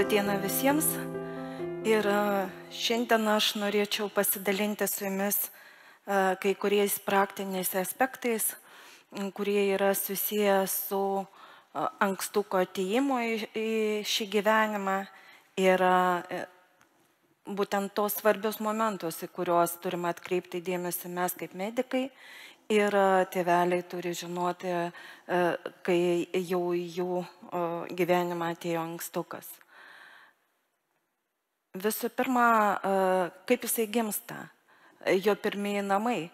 Labą dieną visiems. Ir šiandien aš norėčiau pasidalinti su jumis kai kuriais praktiniais aspektais, kurie yra susiję su ankstuko atėjimu į šį gyvenimą ir būtent tos svarbius momentus, į kuriuos turime atkreipti dėmesį mes kaip medikai. Ir tėveliai turi žinoti, kai jau į jų gyvenimą atėjo ankstukas. Visų pirma, kaip jisai gimsta, jo pirmieji namai.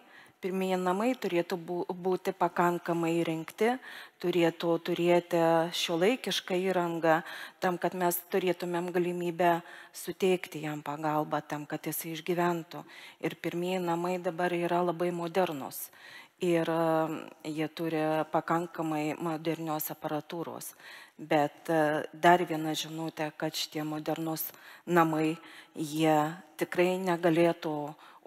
Pirmieji namai turėtų būti pakankamai įrengti, turėtų turėti šiuolaikišką įrangą, tam, kad mes turėtumėm galimybę suteikti jam pagalbą, tam, kad jis išgyventų. Ir pirmieji namai dabar yra labai modernus. Ir jie turi pakankamai modernios aparatūros. Bet dar viena žinutė, kad šitie modernus namai, jie tikrai negalėtų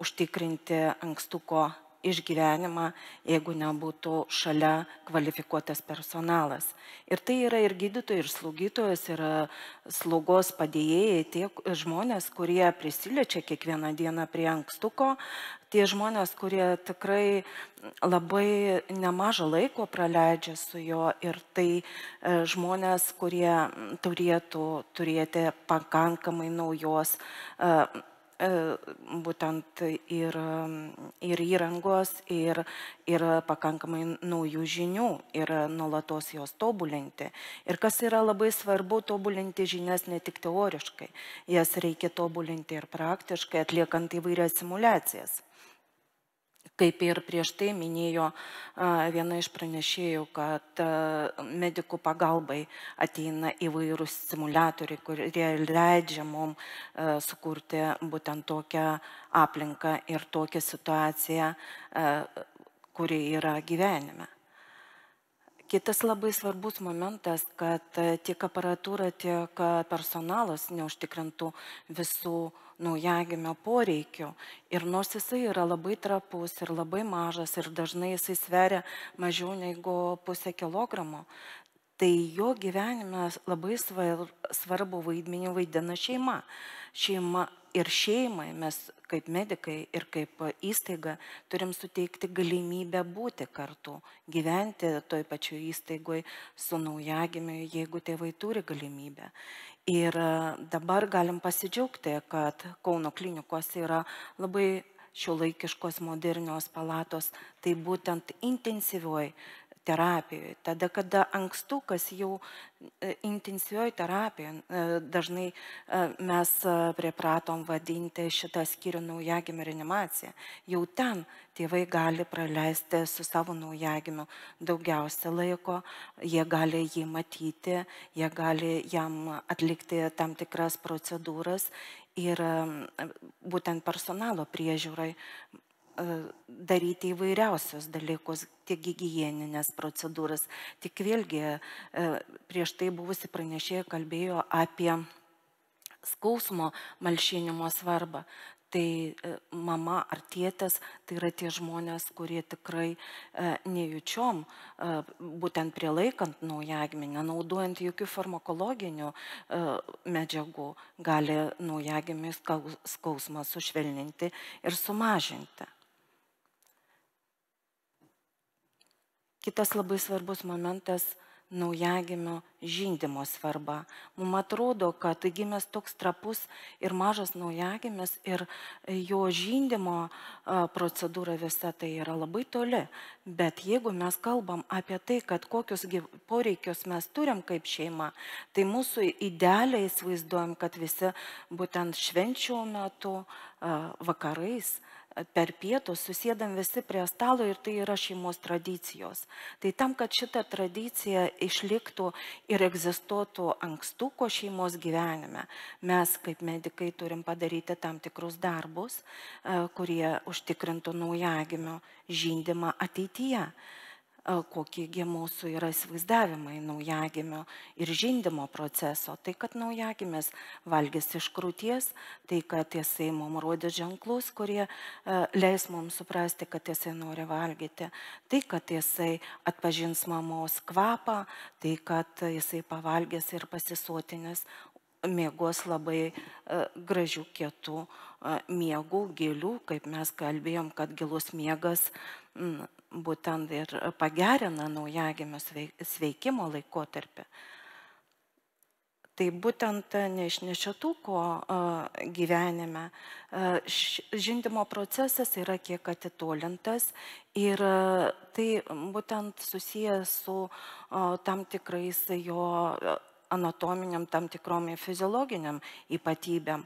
užtikrinti ankstuko išgyvenimą, jeigu nebūtų šalia kvalifikuotas personalas. Ir tai yra ir gydytojai, ir slaugytojos, ir slaugos padėjėjai, tie žmonės, kurie prisiliečia kiekvieną dieną prie ankstuko, tie žmonės, kurie tikrai labai nemažą laiko praleidžia su juo, ir tai žmonės, kurie turėtų turėti pakankamai naujos būtent ir įrangos, ir pakankamai naujų žinių, ir nuolatos jos tobulinti. Ir kas yra labai svarbu, tobulinti žinias ne tik teoriškai, jas reikia tobulinti ir praktiškai, atliekant įvairias simulacijas. Kaip ir prieš tai minėjo viena iš pranešėjų, kad medikų pagalbai ateina įvairūs simuliatoriai, kurie leidžia mums sukurti būtent tokią aplinką ir tokią situaciją, kuri yra gyvenime. Kitas labai svarbus momentas, kad tiek aparatūra, tiek personalas neužtikrintų visų naujagimio poreikių. Ir nors jisai yra labai trapus ir labai mažas ir dažnai jisai sveria mažiau negu pusę kilogramo, tai jo gyvenime labai svarbu vaidmenį vaidina šeima. Ir šeimai mes kaip medikai ir kaip įstaiga turim suteikti galimybę būti kartu, gyventi toj pačioj įstaigoje su naujagimiu, jeigu tėvai turi galimybę. Ir dabar galim pasidžiaugti, kad Kauno klinikose yra labai šiuolaikiškos modernios palatos, tai būtent intensyvioj terapijoje. Tada, kada ankstukas jau intensyvioj terapijoje, dažnai mes pripratom vadinti šitą skyrių naujagimio reanimacija. Jau ten tėvai gali praleisti su savo naujagimiu daugiausia laiko, jie gali jį matyti, jie gali jam atlikti tam tikras procedūras ir būtent personalo priežiūrai daryti įvairiausius dalykus, tiek higieninės procedūras. Tik vėlgi prieš tai buvusi pranešėja kalbėjo apie skausmo malšinimo svarbą. Tai mama ar tėtis, tai yra tie žmonės, kurie tikrai nejučiom, būtent prilaikant naujagimį, nenaudojant jokių farmakologinių medžiagų, gali naujagimį skausmą sušvelninti ir sumažinti. Kitas labai svarbus momentas – naujagimio žindymo svarba. Mums atrodo, kad gimęs toks trapus ir mažas naujagimis ir jo žindymo procedūra visa tai yra labai toli. Bet jeigu mes kalbam apie tai, kad kokius poreikius mes turim kaip šeima, tai mūsų idealiai įsivaizduojam, kad visi būtent švenčių metu, vakarais, per pietus susėdam visi prie stalo ir tai yra šeimos tradicijos. Tai tam, kad šita tradicija išliktų ir egzistuotų ankstuko šeimos gyvenime, mes kaip medikai turim padaryti tam tikrus darbus, kurie užtikrintų naujagimio žindymą ateityje. Kokiegi mūsų yra įsivaizdavimai naujagimio ir žindymo proceso. Tai, kad naujagimis valgys iš krūties, tai, kad jisai mums rodys ženklus, kurie leis mums suprasti, kad jisai nori valgyti. Tai, kad jisai atpažins mamos kvapą, tai, kad jisai pavalgys ir pasisotinės. miegos labai gražių kietų miegų, gilių, kaip mes kalbėjom, kad gilus miegas būtent ir pagerina naujagimio sveikimo laikotarpį. Tai būtent neišnešiotuko gyvenime žindymo procesas yra kiek atitolintas ir tai būtent susijęs su tam tikrais jo anatominiam, tam tikrom fiziologiniam ypatybėm.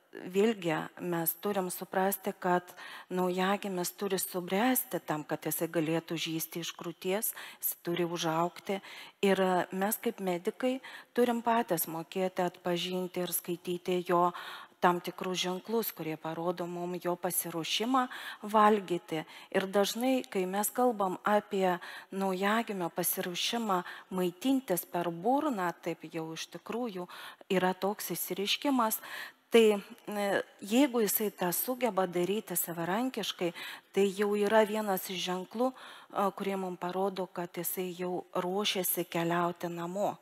Vėlgi mes turim suprasti, kad naujagimis turi subręsti tam, kad jisai galėtų žysti iš krūties, jis turi užaugti. Ir mes kaip medikai turim patys mokėti atpažinti ir skaityti jo tam tikrus ženklus, kurie parodo mums jo pasiruošimą valgyti. Ir dažnai, kai mes kalbam apie naujagimio pasiruošimą maitintis per burną, taip jau iš tikrųjų yra toks išsireiškimas. Tai jeigu jisai tą sugeba daryti savarankiškai, tai jau yra vienas iš ženklų, kurie mums parodo, kad jisai jau ruošiasi keliauti namo.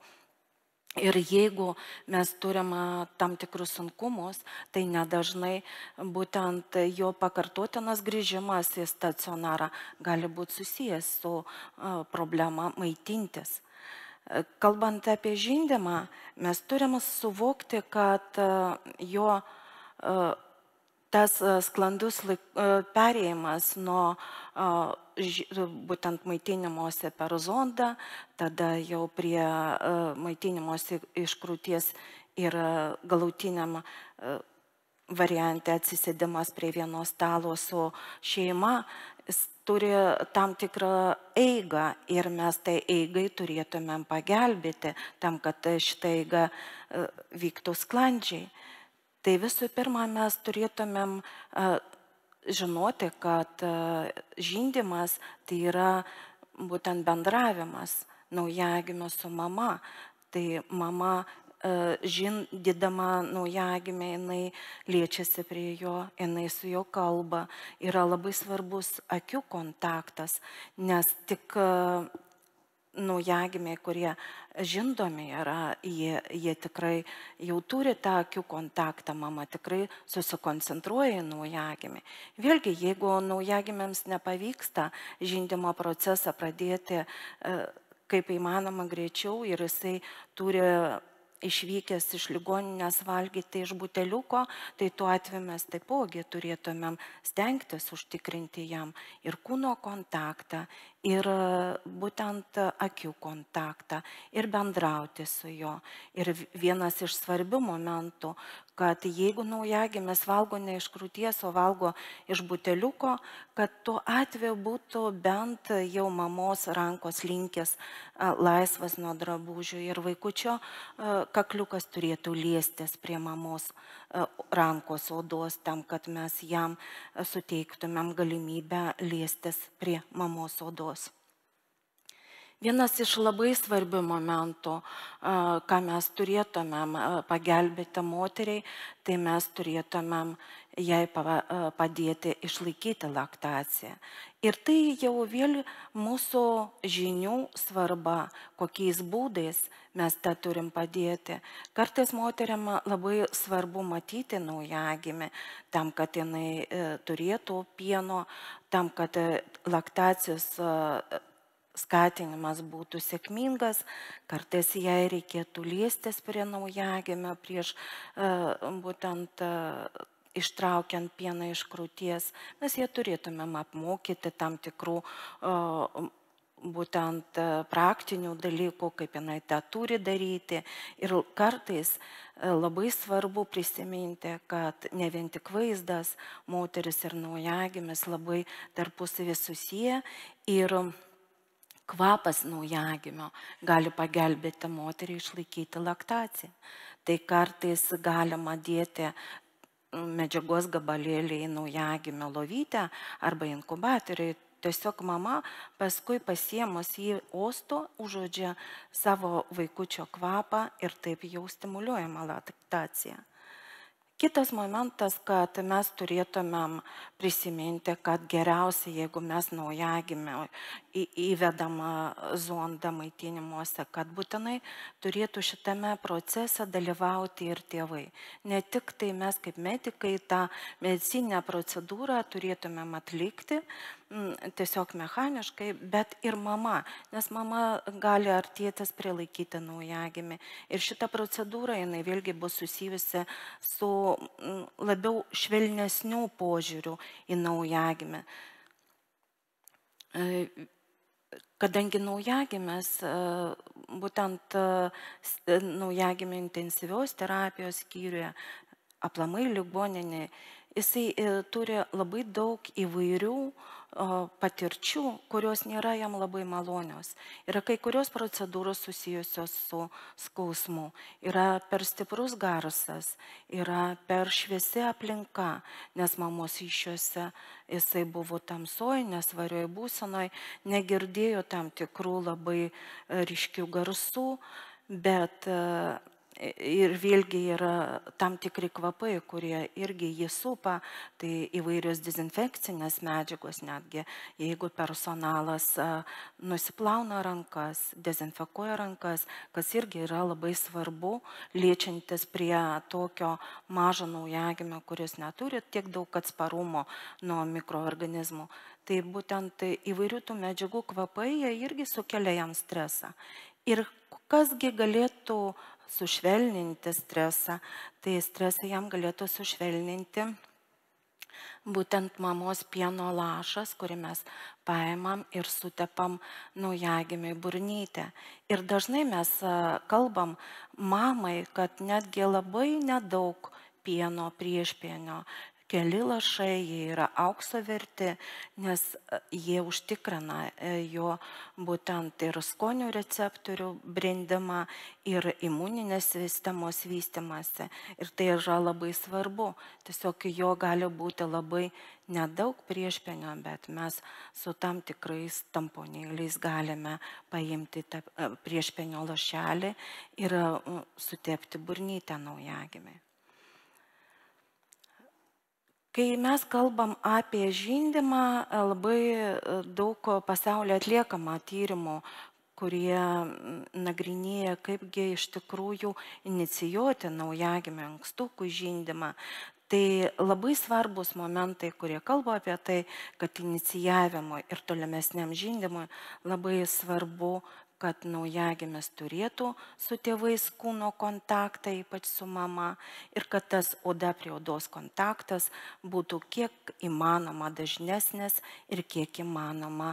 Ir jeigu mes turim tam tikrus sunkumus, tai nedažnai būtent jo pakartotinas grįžimas į stacionarą gali būti susijęs su problema maitintis. Kalbant apie žindymą, mes turim suvokti, kad jo tas sklandus perėjimas nuo būtent maitinimosi per zondą, tada jau prie maitinimosi iš krūties ir galutiniam variante atsisėdimas prie vieno stalo su šeima, jis turi tam tikrą eigą ir mes tai eigai turėtumėm pagelbėti tam, kad šitą eigą vyktų sklandžiai. Tai visų pirma, mes turėtumėm žinoti, kad žindymas tai yra būtent bendravimas naujagimio su mama. Tai mama žindydama naujagimę, jinai liečiasi prie jo, jinai su jo kalba. Yra labai svarbus akių kontaktas, nes tik naujagimiai, kurie žindomi yra, jie tikrai jau turi tą akių kontaktą, mama tikrai susikoncentruoja į naujagimį. Vėlgi, jeigu naujagimiams nepavyksta žindymo procesą pradėti kaip įmanoma greičiau ir jisai turi išvykęs iš ligoninės valgyti iš buteliuko, tai tuo atveju mes taipogi turėtumėm stengtis užtikrinti jam ir kūno kontaktą, ir būtent akių kontaktą, ir bendrauti su juo. Ir vienas iš svarbių momentų, kad jeigu naujagimis valgo ne iš krūties, o valgo iš buteliuko, kad tuo atveju būtų bent jau mamos rankos linkęs laisvas nuo drabužių ir vaikučio kakliukas turėtų liestis prie mamos rankos odos tam, kad mes jam suteiktumėm galimybę liestis prie mamos odos. Vienas iš labai svarbių momentų, ką mes turėtumėm pagelbėti moteriai, tai mes turėtumėm jai padėti išlaikyti laktaciją. Ir tai jau vėl mūsų žinių svarba, kokiais būdais mes tą turim padėti. Kartais moteriam labai svarbu matyti naujagimį, tam, kad jinai turėtų pieno, tam, kad laktacijos skatinimas būtų sėkmingas, kartais jai reikėtų liestis prie naujagimio prieš būtent ištraukiant pieną iš krūties. Mes ją turėtumėm apmokyti tam tikrų būtent praktinių dalykų, kaip jinai tą turi daryti. Ir kartais labai svarbu prisiminti, kad ne vien tik vaizdas, moteris ir naujagimis labai tarpusavy susiję ir kvapas naujagimio gali pagelbėti moteriai išlaikyti laktaciją. Tai kartais galima dėti medžiagos gabalėlį į naujagimio lovytę arba inkubatoriui. Tiesiog mama paskui pasiėmus jį osto užuodžia savo vaikučio kvapą ir taip jau stimuliuojama laktacija. Kitas momentas, kad mes turėtumėm prisiminti, kad geriausia, jeigu mes naujagimę įvedam zondą maitinimuose, kad būtinai turėtų šitame procese dalyvauti ir tėvai. Ne tik tai mes kaip medikai tą medicininę procedūrą turėtumėm atlikti, tiesiog mechaniškai, bet ir mama, nes mama gali ar tėtis prilaikyti naujagimį. Ir šita procedūra, jinai vėlgi bus susijusi su labiau švelnesnių požiūrių į naujagimį. Kadangi naujagimės, būtent naujagimė intensyvios terapijos skyriuje, aplamai ligoninė, jisai turi labai daug įvairių patirčių, kurios nėra jam labai malonios. Yra kai kurios procedūros susijusios su skausmu, yra per stiprus garsas, yra per šviesi aplinka, nes mamos iššiuose jisai buvo tamsoj, nesvarioj būsenoj, negirdėjo tam tikrų labai ryškių garsų, bet ir vėlgi yra tam tikri kvapai, kurie irgi jį supa, tai įvairios dezinfekcinės medžiagos netgi, jeigu personalas nusiplauna rankas, dezinfekuoja rankas, kas irgi yra labai svarbu, liečiantis prie tokio mažo naujagimio, kuris neturi tiek daug atsparumo nuo mikroorganizmų. Tai būtent įvairių tų medžiagų kvapai, jie irgi sukelia jam stresą. Ir kasgi galėtų sušvelninti stresą, tai stresą jam galėtų sušvelninti būtent mamos pieno lašas, kurį mes paimam ir sutepam naujagimiui burnytę. Ir dažnai mes kalbam mamai, kad netgi labai nedaug pieno, priešpienio, keli lašai, jie yra aukso verti, nes jie užtikrina jo būtent ir skonio receptorių brendimą, ir imuninės sistemos vystimąsi. Ir tai yra labai svarbu. Tiesiog jo gali būti labai nedaug priešpienio, bet mes su tam tikrais tamponėliais galime paimti tą priešpienio lašelį ir sutepti burnytę naujagimiui. Kai mes kalbam apie žindymą, labai daug pasaulyje atliekama tyrimų, kurie nagrinėja, kaipgi iš tikrųjų inicijuoti naujagimio ankstukų žindymą. Tai labai svarbus momentai, kurie kalba apie tai, kad inicijavimo ir tolimesniam žindymui labai svarbu, kad naujagimis turėtų su tėvais kūno kontaktą, ypač su mama, ir kad tas oda prie odos kontaktas būtų kiek įmanoma dažnesnis ir kiek įmanoma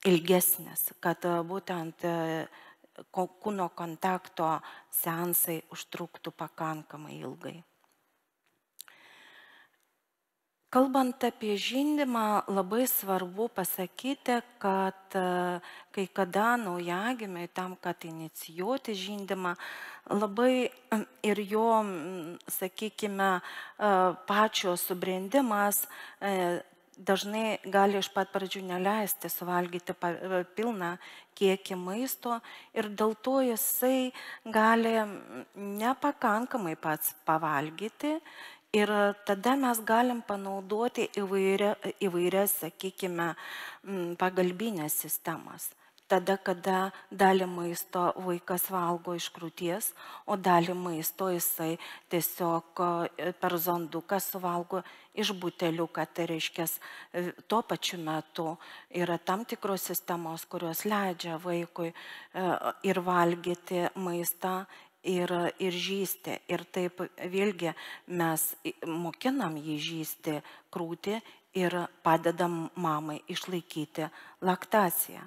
ilgesnis, kad būtent kūno kontakto seansai užtruktų pakankamai ilgai. Kalbant apie žindymą, labai svarbu pasakyti, kad kai kada naujagimiui tam, kad inicijuoti žindymą, labai ir jo, sakykime, pačio subrendimas dažnai gali iš pat pradžių neleisti suvalgyti pilną kiekį maisto ir dėl to jisai gali nepakankamai pats pavalgyti. Ir tada mes galim panaudoti įvairias, sakykime, pagalbinės sistemas. Tada, kada dalį maisto vaikas valgo iš krūties, o dalį maisto jisai tiesiog per zonduką suvalgo iš buteliuką. Tai reiškia, tuo pačiu metu yra tam tikros sistemos, kurios leidžia vaikui ir valgyti maistą, ir žįsti. Ir taip vėlgi mes mokinam jį žįsti krūtį ir padedam mamai išlaikyti laktaciją.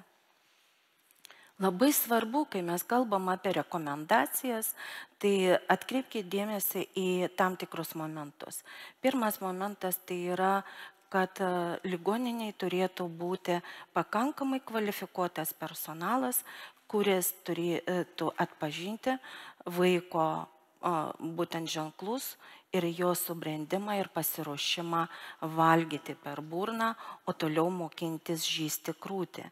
Labai svarbu, kai mes kalbam apie rekomendacijas, tai atkreipkite dėmesį į tam tikrus momentus. Pirmas momentas tai yra, kad ligoniniai turėtų būti pakankamai kvalifikuotas personalas, kuris turėtų atpažinti vaiko būtent ženklus ir jo subrendimą ir pasiruošimą valgyti per burną, o toliau mokintis žįsti krūtį.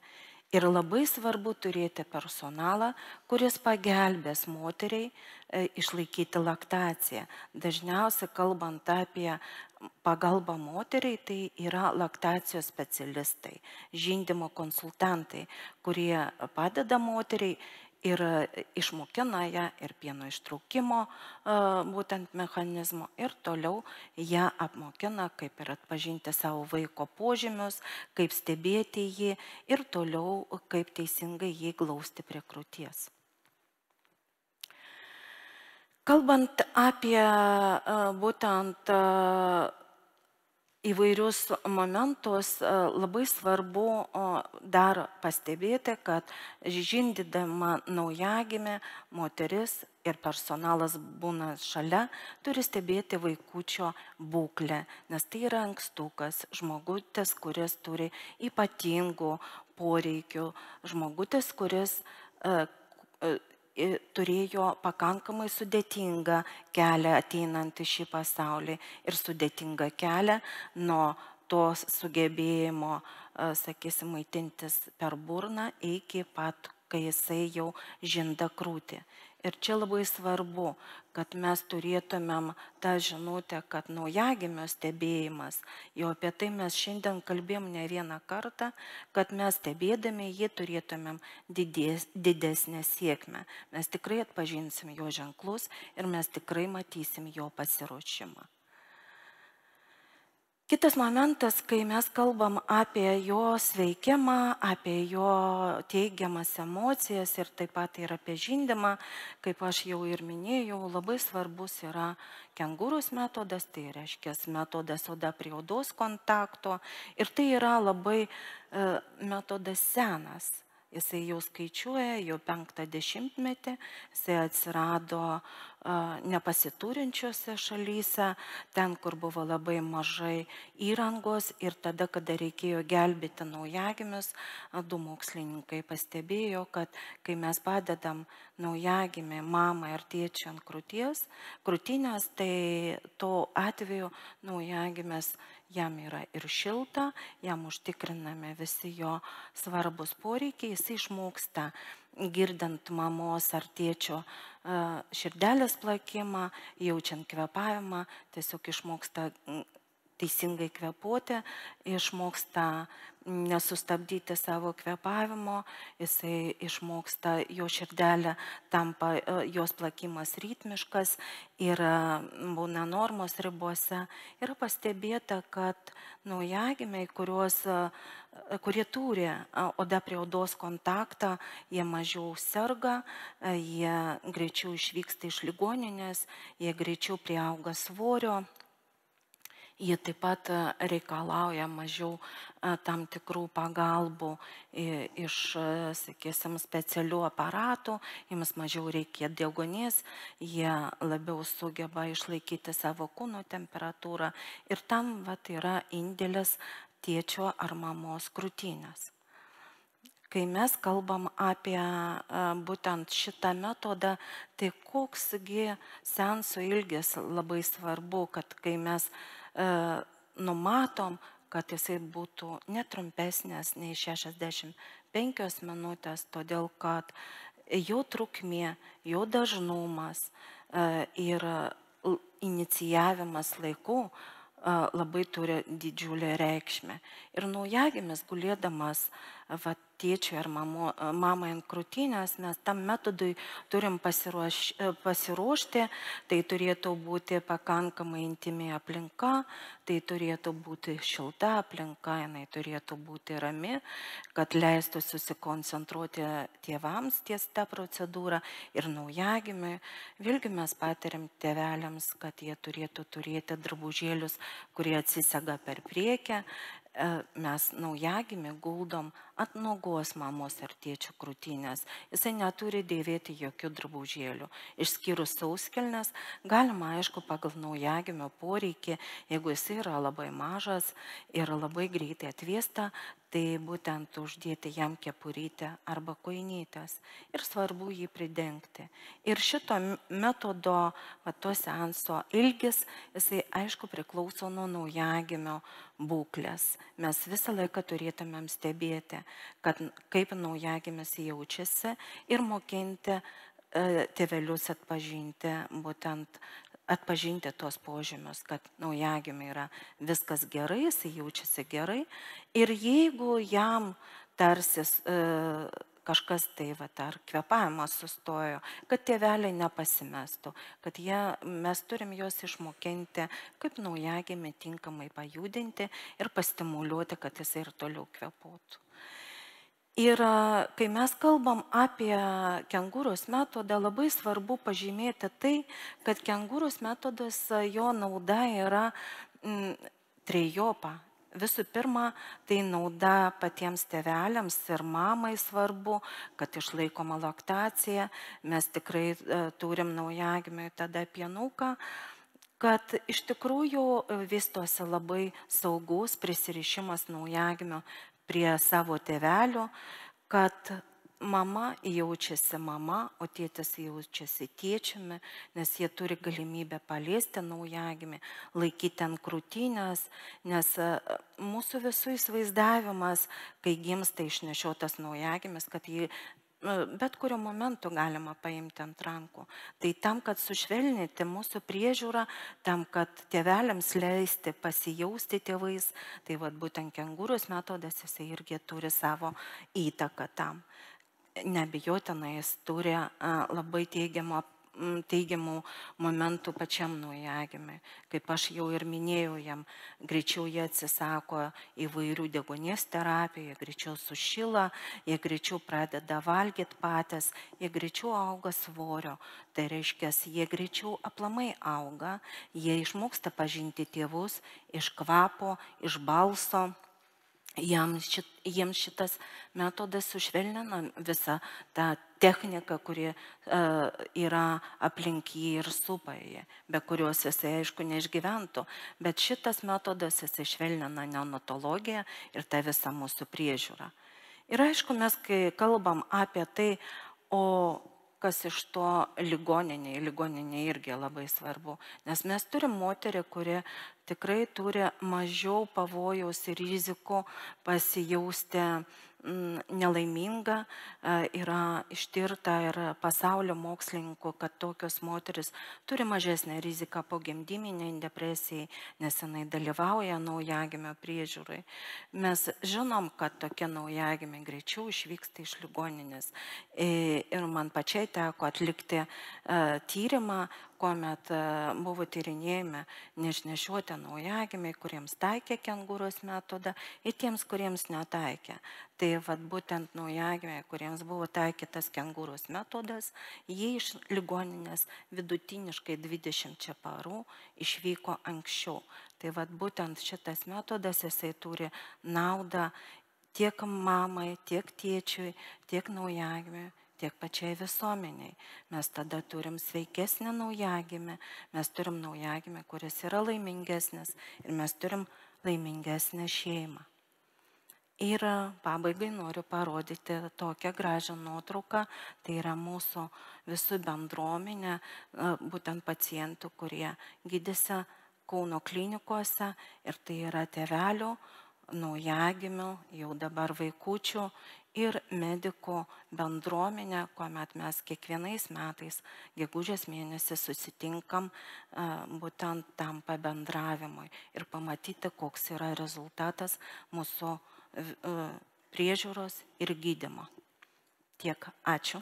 Ir labai svarbu turėti personalą, kuris pagelbės moteriai išlaikyti laktaciją. Dažniausiai kalbant apie pagalbą moteriai, tai yra laktacijos specialistai, žindymo konsultantai, kurie padeda moteriai ir išmokina ją ir pieno ištraukimo būtent mechanizmo ir toliau ją apmokina, kaip ir atpažinti savo vaiko požymius, kaip stebėti jį ir toliau kaip teisingai jį glausti prie krūties. Kalbant apie būtent įvairius momentus, labai svarbu dar pastebėti, kad žindydama naujagimę moteris ir personalas būna šalia, turi stebėti vaikučio būklę, nes tai yra ankstukas, žmogutis, kuris turi ypatingų poreikių, žmogutis, kuris turėjo pakankamai sudėtingą kelią ateinant į šį pasaulį ir sudėtingą kelią nuo to sugebėjimo, sakysim, maitintis per burną iki pat, kai jisai jau žinda krūtį. Ir čia labai svarbu, kad mes turėtumėm tą žinutę, kad naujagimio stebėjimas, jau apie tai mes šiandien kalbėjom ne vieną kartą, kad mes stebėdami jį turėtumėm didesnę sėkmę. Mes tikrai atpažinsim jo ženklus ir mes tikrai matysim jo pasiruošimą. Kitas momentas, kai mes kalbam apie jo sveikimą, apie jo teigiamas emocijas ir taip pat ir apie žindymą, kaip aš jau ir minėjau, labai svarbus yra kengūros metodas, tai reiškia metodas oda prie odos kontakto ir tai yra labai metodas senas. Jisai jau skaičiuoja, jau 5 dešimtmetį, jisai atsirado nepasiturinčiose šalyse, ten, kur buvo labai mažai įrangos ir tada, kada reikėjo gelbėti naujagimius, 2 mokslininkai pastebėjo, kad kai mes padedam naujagimį mamą ir tėčią ant krūtinės, tai tuo atveju naujagimis jam yra ir šilta, jam užtikrinami visi jo svarbus poreikiai, jis išmoksta, girdint mamos ar tėčio širdelės plakimą, jaučiant kvėpavimą, tiesiog išmoksta teisingai kvėpuoti, išmoksta nesustabdyti savo kvėpavimo, jisai išmoksta, jo širdelė tampa, jos plakimas ritmiškas ir būna normos ribose. Yra pastebėta, kad naujagimiai, kurie turi oda prie odos kontaktą, jie mažiau serga, jie greičiau išvyksta iš ligoninės, jie greičiau priauga svorio. Jie taip pat reikalauja mažiau tam tikrų pagalbų iš, sakysim, specialių aparatų, jiems mažiau reikia deguonies, jie labiau sugeba išlaikyti savo kūno temperatūrą ir tam yra indėlis tėčio ar mamos krūtinės. Kai mes kalbam apie būtent šitą metodą, tai koksgi seanso ilgis labai svarbu, kad kai mes numatom, kad jisai būtų netrumpesnės nei 65 minutės, todėl kad jo trukmė, jo dažnumas ir inicijavimas laiku labai turi didžiulę reikšmę. Ir naujagimis gulėdamas tėčiui ar mamai ant krūtinės, mes tam metodui turim pasiruošti, tai turėtų būti pakankamai intimi aplinka, tai turėtų būti šilta aplinka, jinai turėtų būti rami, kad leistų susikoncentruoti tėvams ties tą procedūrą ir naujagimiui. Vėlgi mes patiriam tėveliams, kad jie turėtų turėti drabužėlius, kurie atsisega per priekį. Mes naujagimį guldom ant nuogos mamos ar tėčio krūtinės. Jisai neturi dėvėti jokių drabužėlių. Išskyrus sauskelnes, galima, aišku, pagal naujagimio poreikį, jeigu jisai yra labai mažas ir labai greitai atvėsta, tai būtent uždėti jam kepurytę arba kojinytes. Ir svarbu jį pridengti. Ir šito metodo, to seanso ilgis, jisai aišku priklauso nuo naujagimio būklės. Mes visą laiką turėtumėm stebėti, kad kaip naujagimis jaučiasi ir mokinti tėvelius atpažinti tos požymius, kad naujagimiui yra viskas gerai, jis jaučiasi gerai. Ir jeigu jam tarsi kažkas tai, ar kvėpavimas sustojo, kad tėveliai nepasimestų, kad mes turim juos išmokinti, kaip naujagimį tinkamai pajudinti ir pastimuliuoti, kad jis ir toliau kvėpuotų. Ir kai mes kalbam apie kengūros metodą, labai svarbu pažymėti tai, kad kengūros metodas, jo nauda yra trejopa. Visų pirma, tai nauda patiems tėveliams ir mamai svarbu, kad išlaikoma laktacija, mes tikrai turim naujagimiui tada pienuką, kad iš tikrųjų vystosi labai saugus prisirišimas naujagimio prie savo tėvelių, kad mama jaučiasi mama, o tėtis jaučiasi tėčiumi, nes jie turi galimybę paliesti naujagimį, laikyti ant krūtinės, nes mūsų visų įsivaizdavimas, kai gimsta išnešiotas naujagimis, kad jį bet kuriuo momentu galima paimti ant rankų. Tai tam, kad sušvelninti mūsų priežiūrą, tam, kad tėveliams leisti pasijausti tėvais, tai būtent kengūros metodas, jisai irgi turi savo įtaką tam. Neabejotinai jis turi labai teigiamų momentų pačiam naujagimiui. Kaip aš jau ir minėjau, jam greičiau jie atsisako įvairių deguonies terapijų, jie greičiau sušyla, jie greičiau pradeda valgyti patys, jie greičiau auga svorio. Tai reiškia, jie greičiau aplamai auga, jie išmoksta pažinti tėvus iš kvapo, iš balso. Jiems šitas metodas sušvelnina visą tą techniką, kuri yra aplink jį ir supa jį, be kurios jisai aišku neišgyventų. Bet šitas metodas jisai švelnina neonatologiją ir tą visą mūsų priežiūrą. Ir aišku, mes kai kalbam apie tai, o kas iš to ligoninė irgi labai svarbu, nes mes turim moterį, kuri tikrai turi mažiau pavojaus ir rizikų pasijausti nelaiminga. Yra ištirta ir pasaulio mokslininkų, kad tokios moteris turi mažesnę riziką po gimdyminiai depresijai, nes jinai dalyvauja naujagimio priežiūrai. Mes žinom, kad tokie naujagimiai greičiau išvyksta iš ligoninės. Ir man pačiai teko atlikti tyrimą, kuomet buvo tyrinėjami neišnešioti naujagimiai, kuriems taikė kengūros metodą ir tiems, kuriems netaikė. Tai būtent naujagimiai, kuriems buvo taikytas kengūros metodas, jie iš ligoninės vidutiniškai 20 parų išvyko anksčiau. Tai būtent šitas metodas, jisai turi naudą tiek mamai, tiek tėčiui, tiek naujagimiui, tiek pačiai visuomeniai. Mes tada turim sveikesnį naujagimį, mes turim naujagimį, kuris yra laimingesnis ir mes turim laimingesnę šeimą. Ir pabaigai noriu parodyti tokią gražią nuotrauką, tai yra mūsų visų bendruomenė, būtent pacientų, kurie gydėsi Kauno klinikose, ir tai yra tėvelių, naujagimių, jau dabar vaikučių ir medikų bendruomenė, kuomet mes kiekvienais metais gegužės mėnesį susitinkam būtent tam pabendravimui ir pamatyti, koks yra rezultatas mūsų priežiūros ir gydymo. Tiek, ačiū.